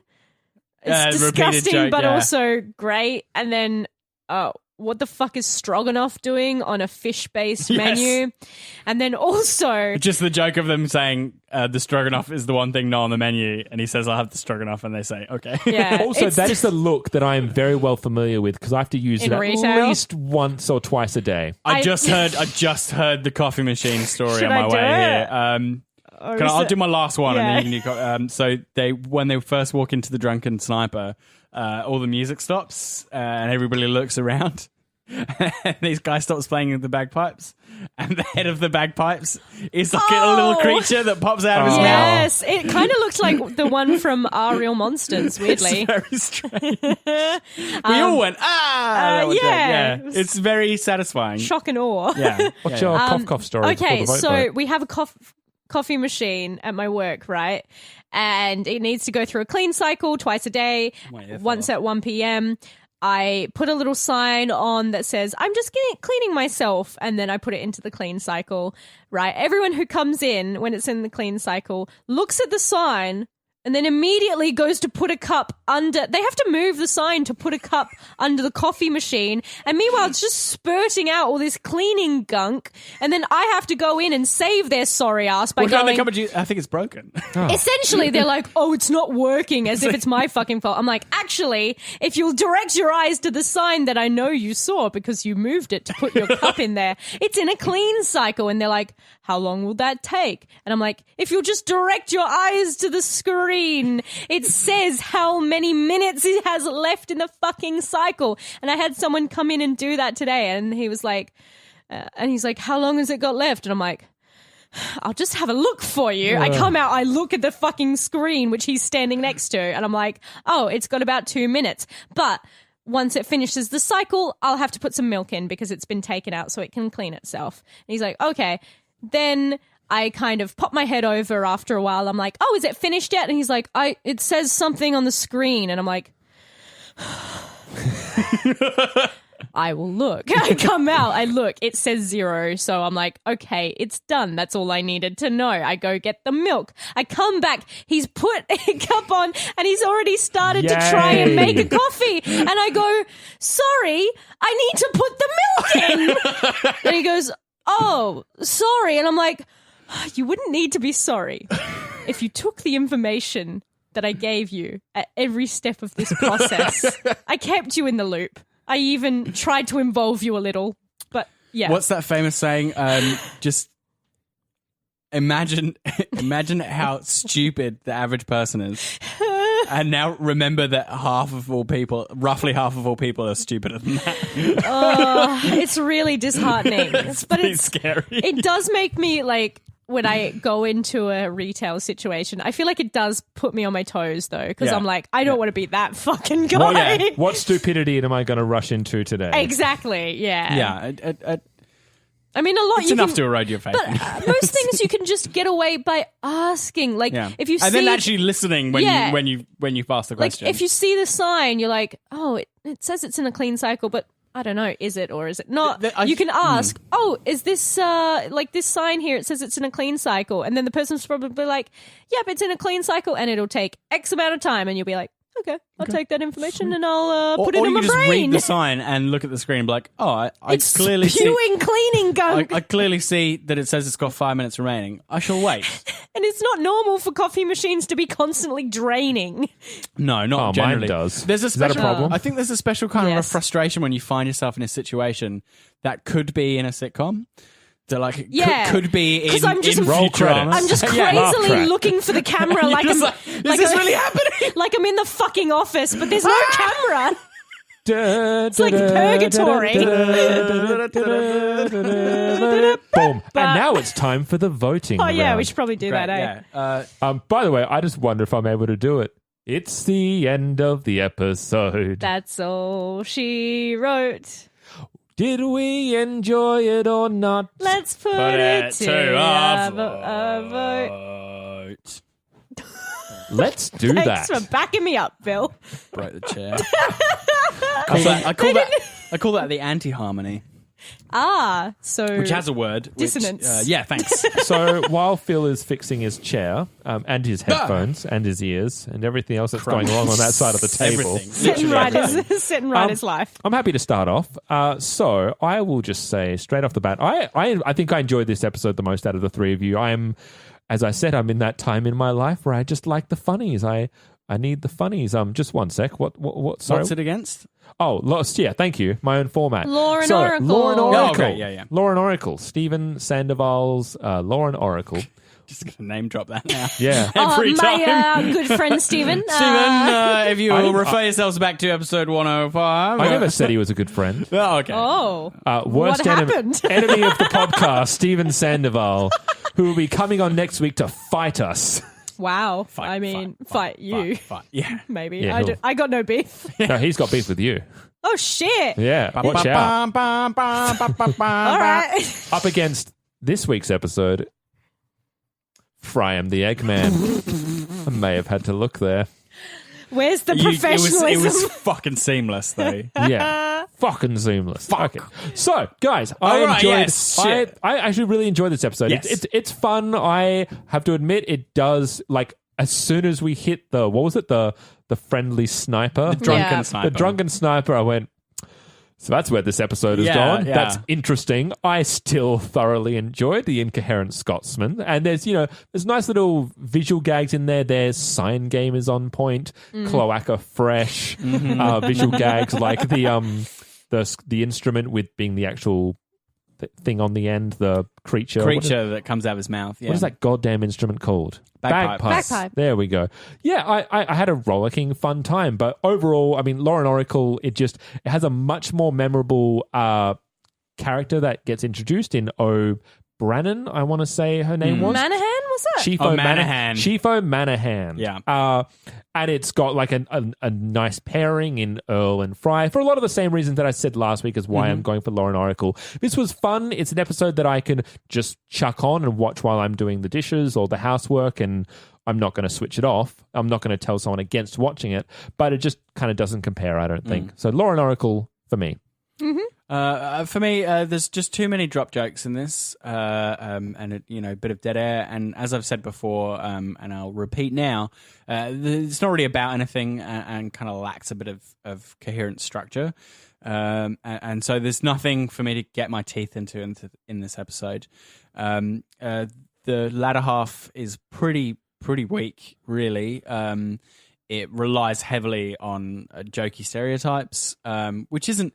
It's repeated disgusting, joke, but yeah. also great. And then, what the fuck is Stroganoff doing on a fish-based Yes. menu? And then also... Just the joke of them saying the stroganoff is the one thing not on the menu, and he says, "I'll have the stroganoff," and they say, "Okay." Yeah, Also, it's- that is the look that I am very well familiar with because I have to use In it at retail? least once or twice a day. I just heard the coffee machine story Should on my I do way it? here. I'll do my last one. Yeah. And then you got, so when they first walk into the drunken sniper, all the music stops and everybody looks around. And these guys stops playing the bagpipes, and the head of the bagpipes is like a little creature that pops out of his mouth. Yes, it kind of looks like the one from Our Real Monsters, weirdly. It's very strange. We all went, that was yeah. great. It's very satisfying. Shock and awe. Yeah. What's your cough story? Okay, before the so vote? we have a coffee machine at my work, right? And it needs to go through a clean cycle twice a day, once at 1 p.m. I put a little sign on that says, I'm just cleaning myself. And then I put it into the clean cycle, right? Everyone who comes in when it's in the clean cycle looks at the sign and then immediately goes to put a cup under. They have to move the sign to put a cup under the coffee machine. And meanwhile, it's just spurting out all this cleaning gunk. And then I have to go in and save their sorry ass by Can't they going... come at you? I think it's broken. Essentially, they're like, oh, it's not working, as if it's my fucking fault. I'm like, actually, if you'll direct your eyes to the sign that I know you saw because you moved it to put your cup in there, it's in a clean cycle. And they're like, how long will that take? And I'm like, if you'll just direct your eyes to the screen, it says how many minutes it has left in the fucking cycle. And I had someone come in and do that today, and he was like, how long has it got left? And I'm like, I'll just have a look for you. I come out, I look at the fucking screen, which he's standing next to, and I'm like, oh, it's got about 2 minutes. But once it finishes the cycle, I'll have to put some milk in because it's been taken out so it can clean itself. And he's like, okay. Then I kind of pop my head over after a while. I'm like, oh, is it finished yet? And he's like, it says something on the screen. And I'm like, I will look. I come out, I look, it says 0. So I'm like, okay, it's done. That's all I needed to know. I go get the milk. I come back. He's put a cup on and he's already started to try and make a coffee. And I go, sorry, I need to put the milk in. And he goes, oh, sorry. And I'm like, you wouldn't need to be sorry if you took the information that I gave you at every step of this process. I kept you in the loop. I even tried to involve you a little, but yeah. What's that famous saying? Just imagine how stupid the average person is. And now remember that roughly half of all people are stupider than that. It's really disheartening. But it's scary. It does make me like, when I go into a retail situation, I feel like it does put me on my toes though, because I'm like, I don't want to be that fucking guy. What stupidity am I going to rush into today? Exactly. Yeah. Yeah. I mean, a lot. It's enough to erode your faith. But most things you can just get away by asking. Like if you see, and then actually listening when you ask the question. Like if you see the sign, you're like, oh, it says it's in a clean cycle, but I don't know, is it or is it not? You can ask, oh, is this like this sign here? It says it's in a clean cycle, and then the person's probably like, yep, it's in a clean cycle, and it'll take X amount of time, and you'll be like, okay, I'll take that information and I'll put it in my brain. Or you just read the sign and look at the screen and be like, oh, I it's clearly spewing cleaning gunk. I clearly see that it says it's got 5 minutes remaining. I shall wait. And it's not normal for coffee machines to be constantly draining. No, not generally. Mine does. There's a special, Is that a problem? I think there's a special kind of a frustration when you find yourself in a situation that could be in a sitcom. That could be in Futurama. I'm just crazily looking for the camera like I'm is this really happening? Like I'm in the fucking office, but there's no camera. It's like purgatory. Boom. And now it's time for the voting round. Yeah, we should probably do that, Yeah. By the way, I just wonder if I'm able to do it. It's the end of the episode. That's all she wrote. Did we enjoy it or not? Let's put it to a vote. Let's do that. Thanks for backing me up, Bill. Broke the chair. I call that the anti-harmony. So which has a word. Dissonance. Yeah, thanks. So while Phil is fixing his chair and his headphones and his ears and everything else that's going wrong on that side of the table. Sitting right his life. I'm happy to start off. So I will just say straight off the bat, I think I enjoyed this episode the most out of the three of you. As I said, I'm in that time in my life where I just like the funnies. I need the funnies. Just one sec. What? Sorry. What's it against? Oh, Lost. Yeah, thank you. My own format. Law and Oracle. Law and Oracle. Oh, okay, yeah. Law and Oracle. Stephen Sandoval's Law and Oracle. Just going to name drop that now. Yeah. Every time. My good friend Stephen. Steven, if you will refer yourselves back to episode 105. I never said he was a good friend. Oh, okay. Oh. Worst What happened? enemy of the podcast, Stephen Sandoval, who will be coming on next week to fight us. Wow. Fight you. Fight. Yeah. Maybe. Yeah, I got no beef. No, he's got beef with you. Oh, shit. Yeah, watch out. All right. Up against this week's episode, Fry am the Eggman. I may have had to look there. Where's the professionalism? It was fucking seamless, though. Yeah. Fucking seamless. Okay. So, guys, I All right, enjoyed yes, shit. I actually really enjoyed this episode. Yes. It's fun. I have to admit it does, like, as soon as we hit the, what was it? The friendly sniper. Drunken Yeah. sniper. The drunken sniper, I went, so that's where this episode has Yeah, gone. yeah. That's interesting. I still thoroughly enjoyed the incoherent Scotsman. And there's nice little visual gags in there. There's sign game is on point. Cloaca fresh. Visual gags like the instrument with being the actual thing on the end, the creature. That comes out of his mouth. Yeah. What is that goddamn instrument called? Bagpipes. Bagpipe. There we go. Yeah, I had a rollicking fun time, but overall, I mean, Lauren Oracle, it has a much more memorable character that gets introduced in O'Brien, I want to say her name was. Manahan, was it? Chief O'Manahan. Chief O'Manahan. Yeah. And it's got like a nice pairing in Earl and Fry for a lot of the same reasons that I said last week as why I'm going for Lauren Oracle. This was fun. It's an episode that I can just chuck on and watch while I'm doing the dishes or the housework, and I'm not going to switch it off. I'm not going to tell someone against watching it, but it just kind of doesn't compare, I don't think. So Lauren Oracle for me. For me, there's just too many drop jokes in this, and a bit of dead air. And as I've said before, and I'll repeat now, it's not really about anything, and kind of lacks a bit of coherent structure. And so there's nothing for me to get my teeth into in this episode. The latter half is pretty weak, really. It relies heavily on jokey stereotypes, which isn't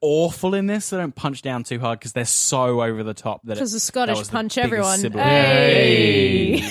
awful in this. They don't punch down too hard because they're so over the top that Because the Scottish was the punch biggest everyone. sibling. Hey.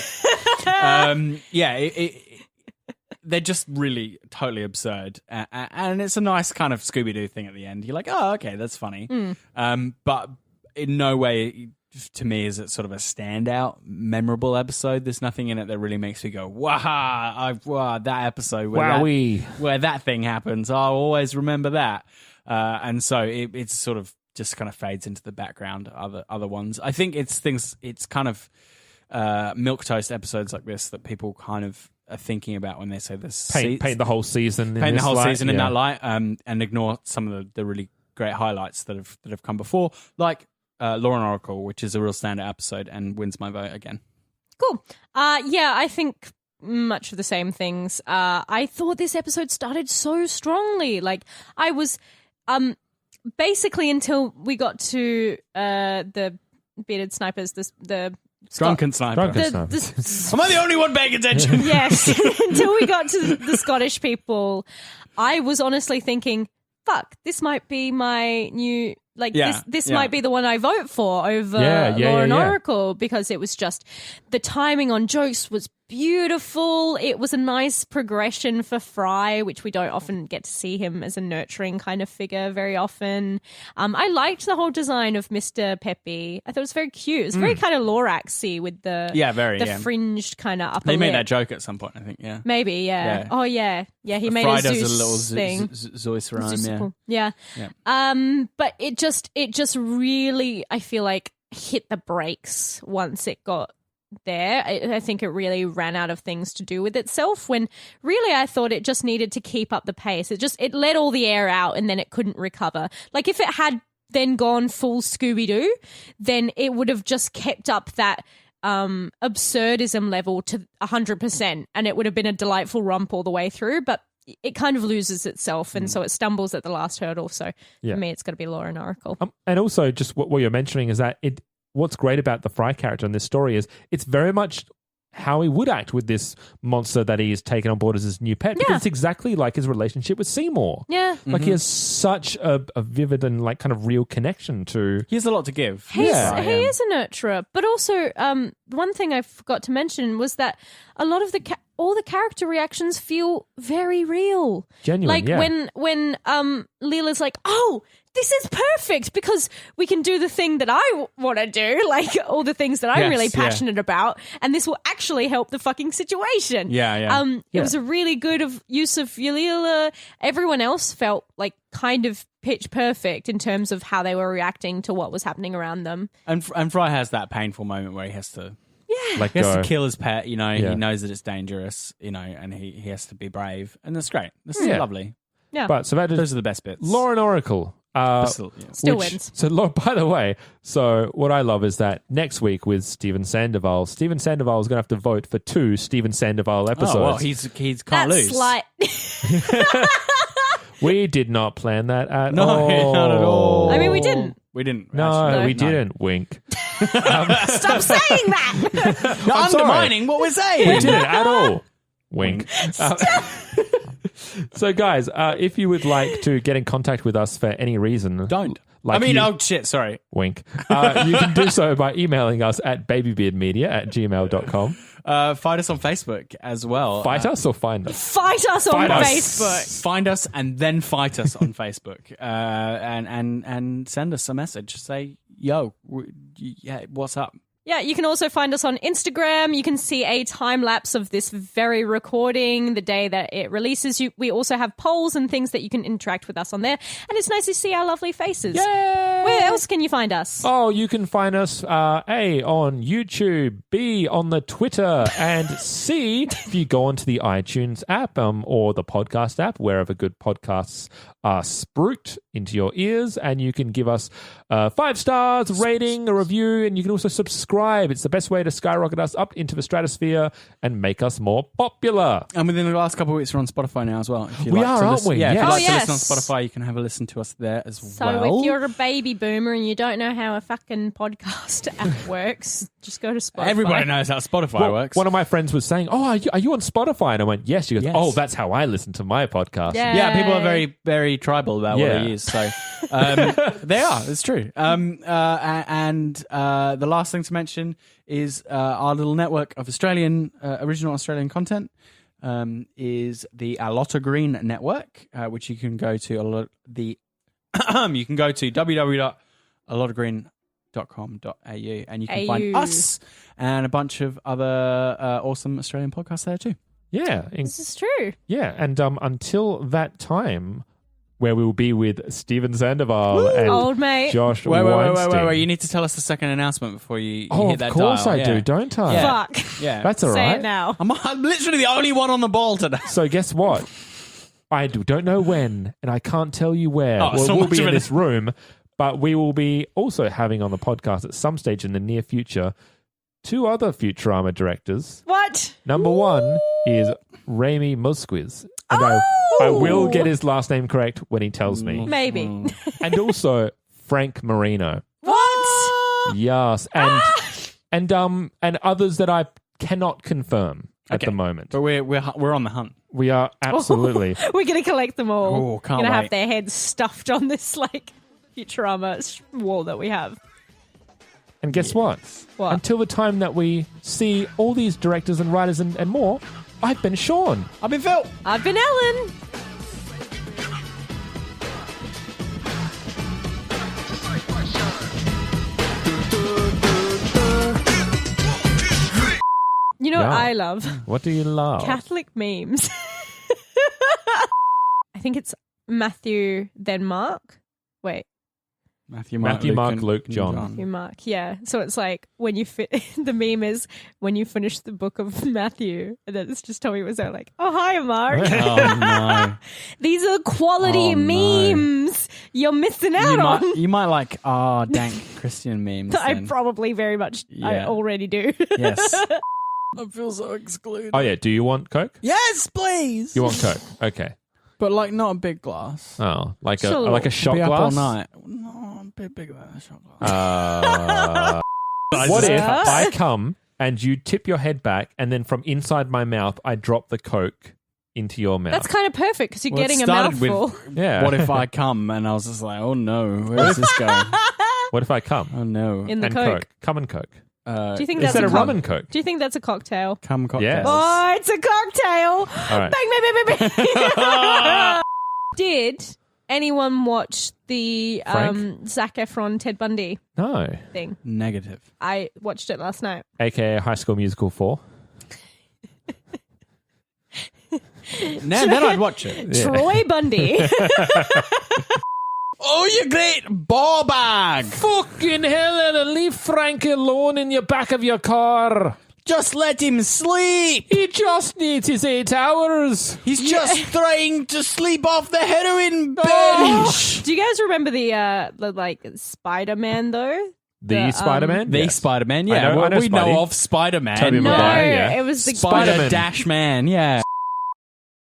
They're just really totally absurd, and it's a nice kind of Scooby-Doo thing at the end. You're like, oh, okay, that's funny, but in no way, to me, is it sort of a standout, memorable episode. There's nothing in it that really makes me go, wow, that episode where that thing happens. I'll always remember that. And so it's sort of just kind of fades into the background. Other ones, I think it's kind of milquetoast episodes like this that people kind of are thinking about when they say this. Paint the whole season. In that light, and ignore some of the really great highlights that have come before, like Lauren Oracle, which is a real standout episode and wins my vote again. Cool. I think much of the same things. I thought this episode started so strongly. Like, I was basically until we got to the bearded snipers, the Drunken sniper. Drunken sniper. Am I the only one paying attention? Yes. Until we got to the Scottish people, I was honestly thinking, fuck, this might be my new... This might be the one I vote for over Lauren Oracle, because it was just the timing on jokes was beautiful. It was a nice progression for Fry, which we don't often get to see him as a nurturing kind of figure very often. I liked the whole design of Mr. Peppy. I thought it was very cute. It was very kind of Lorax-y with the fringed kind of upper They made lip. that joke at some point, I think, yeah. Maybe, yeah. Oh, yeah. Yeah, he made Fry a does Zeus a little thing. Zeus rhyme, Yeah. But it just really, I feel like, hit the brakes once it got there. I think it really ran out of things to do with itself, when really I thought it just needed to keep up the pace. It let all the air out and then it couldn't recover. Like, if it had then gone full Scooby-Doo, then it would have just kept up that absurdism level to 100%, and it would have been a delightful romp all the way through. But it kind of loses itself, and so it stumbles at the last hurdle. So for me, it's got to be Lauren Oracle. And also, just what you're mentioning is that what's great about the Fry character in this story is it's very much how he would act with this monster that he has taken on board as his new pet. Because it's exactly like his relationship with Seymour. Yeah. Like he has such a vivid and like kind of real connection to. He has a lot to give. He is a nurturer, but also one thing I forgot to mention was that a lot of all the character reactions feel very real. Genuine, like yeah. when Leela's like, "Oh, this is perfect because we can do the thing that I want to do, like all the things that I'm Yes, really yeah. passionate about, and this will actually help the fucking situation." Yeah. It was a really good use of Leela. Everyone else felt like kind of pitch perfect in terms of how they were reacting to what was happening around them. And Fry has that painful moment where he has to Like, he has go. to kill his pet, you know, Yeah. he knows that it's dangerous, you know, and he has to be brave. And that's great. That's Yeah. lovely. Yeah, But so that is Those are the best bits. Lauren Oracle. Still, yeah. still wins. So, by the way, so what I love is that next week with Stephen Sandoval is going to have to vote for 2 Stephen Sandoval episodes. Oh, well, he's can't That's lose. like We did not plan that at No, all. not at all. I mean, we didn't. We didn't. No, actually. we didn't. Wink. Stop saying that. You're I'm sorry. undermining what we're saying. We didn't at all. Wink. So, guys, if you would like to get in contact with us for any reason, Don't. Like I mean, you- oh shit, sorry. wink, you can do so by emailing us at babybeardmedia@gmail.com. Find us on Facebook as well. Fight us or find us? Fight us on Fight us. Facebook. Find us and then fight us on Facebook. And send us a message. Say, yo, what's up? Yeah, you can also find us on Instagram. You can see a time lapse of this very recording, the day that it releases. We also have polls and things that you can interact with us on there. And it's nice to see our lovely faces. Yay! Where else can you find us? Oh, you can find us A, on YouTube, B, on the Twitter, and C, if you go onto the iTunes app or the podcast app, wherever good podcasts are spruiked into your ears, and you can give us 5 stars, rating, a review, and you can also subscribe. It's the best way to skyrocket us up into the stratosphere and make us more popular. And within the last couple of weeks, we're on Spotify now as well. If you We like are, to aren't listen, we? Yeah, if Yes. you Oh, like to yes. listen on Spotify, you can have a listen to us there as So well. if you're a baby boomer and you don't know how a fucking podcast app works, just go to Spotify. Everybody knows how Spotify works. One of my friends was saying, "Oh, are you on Spotify?" And I went, "Yes." She goes, Yes. "Oh, that's how I listen to my podcast." Yeah, people are very, very tribal about what Yeah. they use. So they are. It's true. And the last thing to mention is our little network of original Australian content is the A Lot of Green network, which you can go to you can go to www.alotofgreen.com.au and you can find us and a bunch of other awesome Australian podcasts there too. Yeah, This is true. yeah. And until that time, where we will be with Stephen Sandoval and Old mate. Josh Wait, Weinstein. You need to tell us the second announcement before you Oh, hit that of course dial. I Yeah. do, don't I? Yeah. Fuck. Yeah. That's all Say right. it now. I'm literally the only one on the ball today. So guess what? I don't know when, and I can't tell you where. Oh, so we'll much be of in it. this room, but we will be also having on the podcast at some stage in the near future 2 other Futurama directors. What? Number 1 is Rami Musquiz. And I will get his last name correct when he tells me. Maybe. And also Frank Marino. What? Yes. And others that I cannot confirm at the moment. But we're on the hunt. We are absolutely. We're going to collect them all. Oh, can't We're going to wait. have their heads stuffed on this, like, Futurama wall that we have. And guess what? What? Until the time that we see all these directors and writers and more, I've been Sean. I've been Phil. I've been Ellen. You know what Yeah. I love? What do you love? Catholic memes. I think it's Matthew, then Mark. Wait, Matthew, Mark, Luke, John. Matthew, Mark. Yeah. So it's like when you the meme is when you finish the book of Matthew, and then it's just Tommy Wiseau like, "Oh hi, Mark." Oh no! These are quality Oh, no. memes. You're missing out on. You might like dank Christian memes. I then. probably very much. I Yeah. already do. Yes. I feel so excluded. Oh, yeah. Do you want Coke? Yes, please. You want Coke? Okay. But like not a big glass. Oh, like Sure. a shot Be up glass? all night. No, a bit bigger than a shot glass. What if Yeah. I come and you tip your head back, and then from inside my mouth, I drop the Coke into your mouth. That's kind of perfect because you're Well, it getting a started with, mouthful. Yeah. What if I come? And I was just like, oh no, where's this going? What if I come? Oh no. In the and Coke. Come and Coke. Do you think that's Instead a of rum and Coke. Do you think that's a cocktail? Come cocktails. Yes. Oh, it's a cocktail. All right. Bang, bang, bang, bang, bang. Did anyone watch the Frank? Zac Efron Ted Bundy No. thing? Negative. I watched it last night. AKA High School Musical 4. Now, then I'd watch it. Yeah. Troy Bundy. Oh, you great ball bag. Fucking hell, leave Frank alone in your back of your car. Just let him sleep. He just needs his 8 hours. He's just trying to sleep off the heroin Oh. bench. Do you guys remember the like Spider-Man though? The Spider-Man? The Yes. Spider-Man, yeah. I know we Spidey. know of Spider-Man. Tobey No, Maguire, yeah. it was the Spider Spider-Man. Dash Man, yeah.